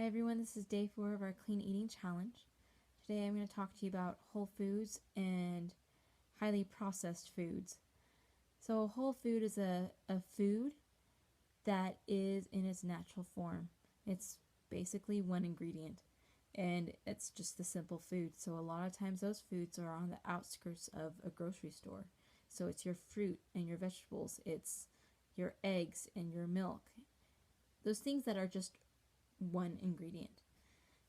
Hi everyone, this is day 4 of our clean eating challenge. Today I'm going to talk to you about whole foods and highly processed foods. So a whole food is a food that is in its natural form. It's basically one ingredient and it's just the simple food. So a lot of times those foods are on the outskirts of a grocery store. So it's your fruit and your vegetables, it's your eggs and your milk. Those things that are just one ingredient.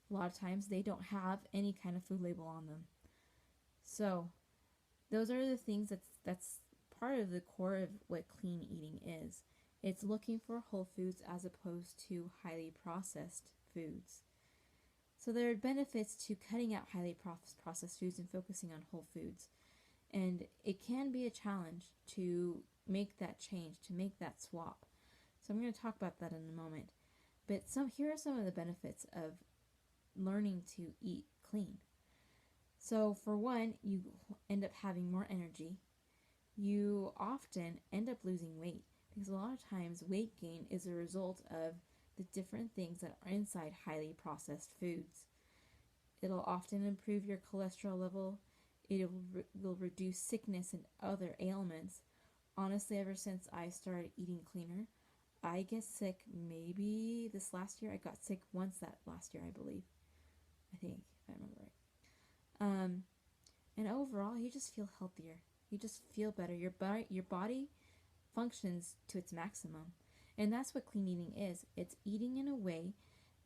A lot of times they don't have any kind of food label on them. So those are the things that's part of the core of what clean eating is. It's looking for whole foods as opposed to highly processed foods. So there are benefits to cutting out highly processed foods and focusing on whole foods. And it can be a challenge to make that change, to make that swap. So I'm going to talk about that in a moment. But here are some of the benefits of learning to eat clean. So for one, you end up having more energy. You often end up losing weight because a lot of times weight gain is a result of the different things that are inside highly processed foods. It'll often improve your cholesterol level. It will reduce sickness and other ailments. Honestly, ever since I started eating cleaner, I get sick maybe this last year. I got sick once that last year, I believe. I think, if I remember right. And overall, you just feel healthier. You just feel better. Your body functions to its maximum. And that's what clean eating is. It's eating in a way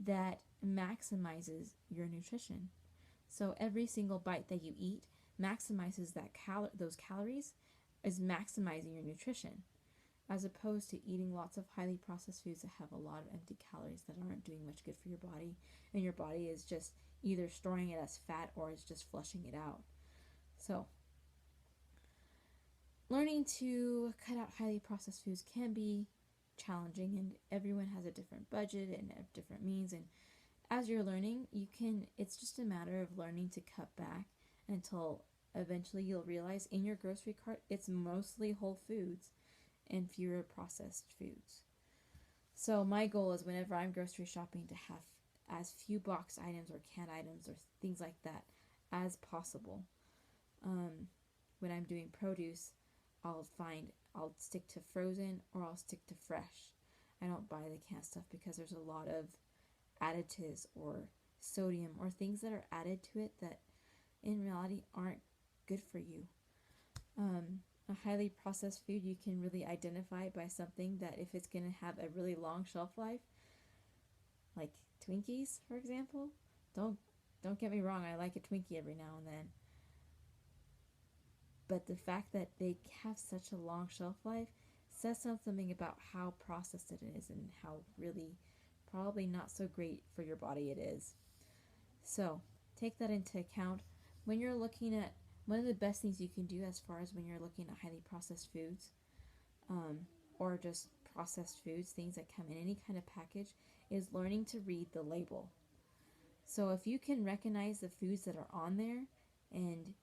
that maximizes your nutrition. So every single bite that you eat maximizes those calories, is maximizing your nutrition, as opposed to eating lots of highly processed foods that have a lot of empty calories that aren't doing much good for your body, and your body is just either storing it as fat or it's just flushing it out. So learning to cut out highly processed foods can be challenging, and everyone has a different budget and different means, and as you're learning, it's just a matter of learning to cut back until eventually you'll realize in your grocery cart it's mostly whole foods and fewer processed foods. So my goal is whenever I'm grocery shopping to have as few box items or canned items or things like that as possible. When I'm doing produce, I'll stick to frozen or I'll stick to fresh. I don't buy the canned stuff because there's a lot of additives or sodium or things that are added to it that in reality aren't good for you. A highly processed food, you can really identify by something that if it's going to have a really long shelf life, like Twinkies, for example. Don't get me wrong, I like a Twinkie every now and then. But the fact that they have such a long shelf life says something about how processed it is and how really probably not so great for your body it is. So take that into account when you're looking at one of the best things you can do as far as when you're looking at highly processed foods, or just processed foods, things that come in any kind of package, is learning to read the label. So if you can recognize the foods that are on there, and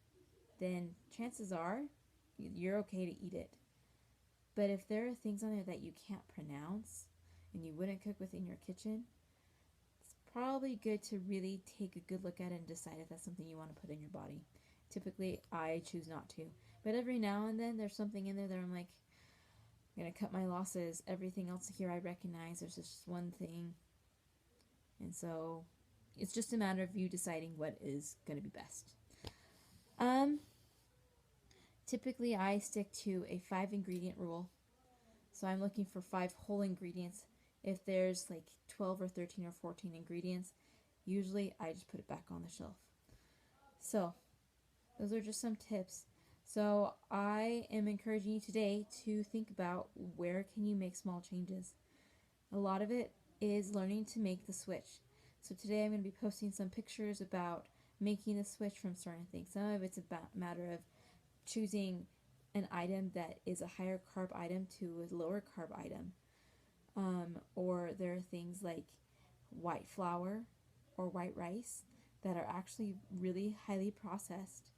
then chances are you're okay to eat it. But if there are things on there that you can't pronounce and you wouldn't cook within your kitchen, it's probably good to really take a good look at it and decide if that's something you want to put in your body. Typically, I choose not to. But every now and then, there's something in there that I'm like, I'm going to cut my losses. Everything else here I recognize. There's just one thing. And so, it's just a matter of you deciding what is going to be best. Typically, I stick to a 5-ingredient rule. So I'm looking for 5 whole ingredients. If there's like 12 or 13 or 14 ingredients, usually I just put it back on the shelf. So those are just some tips. So I am encouraging you today to think about where can you make small changes. A lot of it is learning to make the switch. So today I'm going to be posting some pictures about making the switch from certain things. Some of it's a matter of choosing an item that is a higher carb item to a lower carb item. Or there are things like white flour or white rice that are actually really highly processed,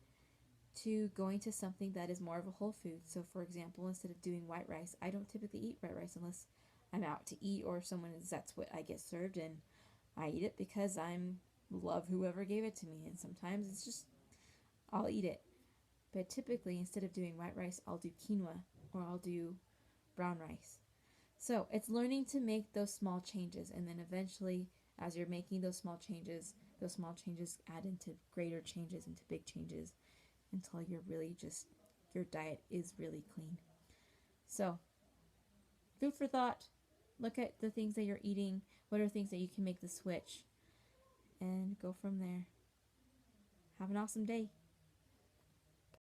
to going to something that is more of a whole food. So for example, instead of doing white rice, I don't typically eat white rice unless I'm out to eat or that's what I get served, and I eat it because I'm love whoever gave it to me, and sometimes it's just I'll eat it. But typically, instead of doing white rice, I'll do quinoa or I'll do brown rice. So it's learning to make those small changes, and then eventually, as you're making those small changes add into greater changes, into big changes, until you're really just, your diet is really clean. So, food for thought. Look at the things that you're eating. What are things that you can make the switch? And go from there. Have an awesome day.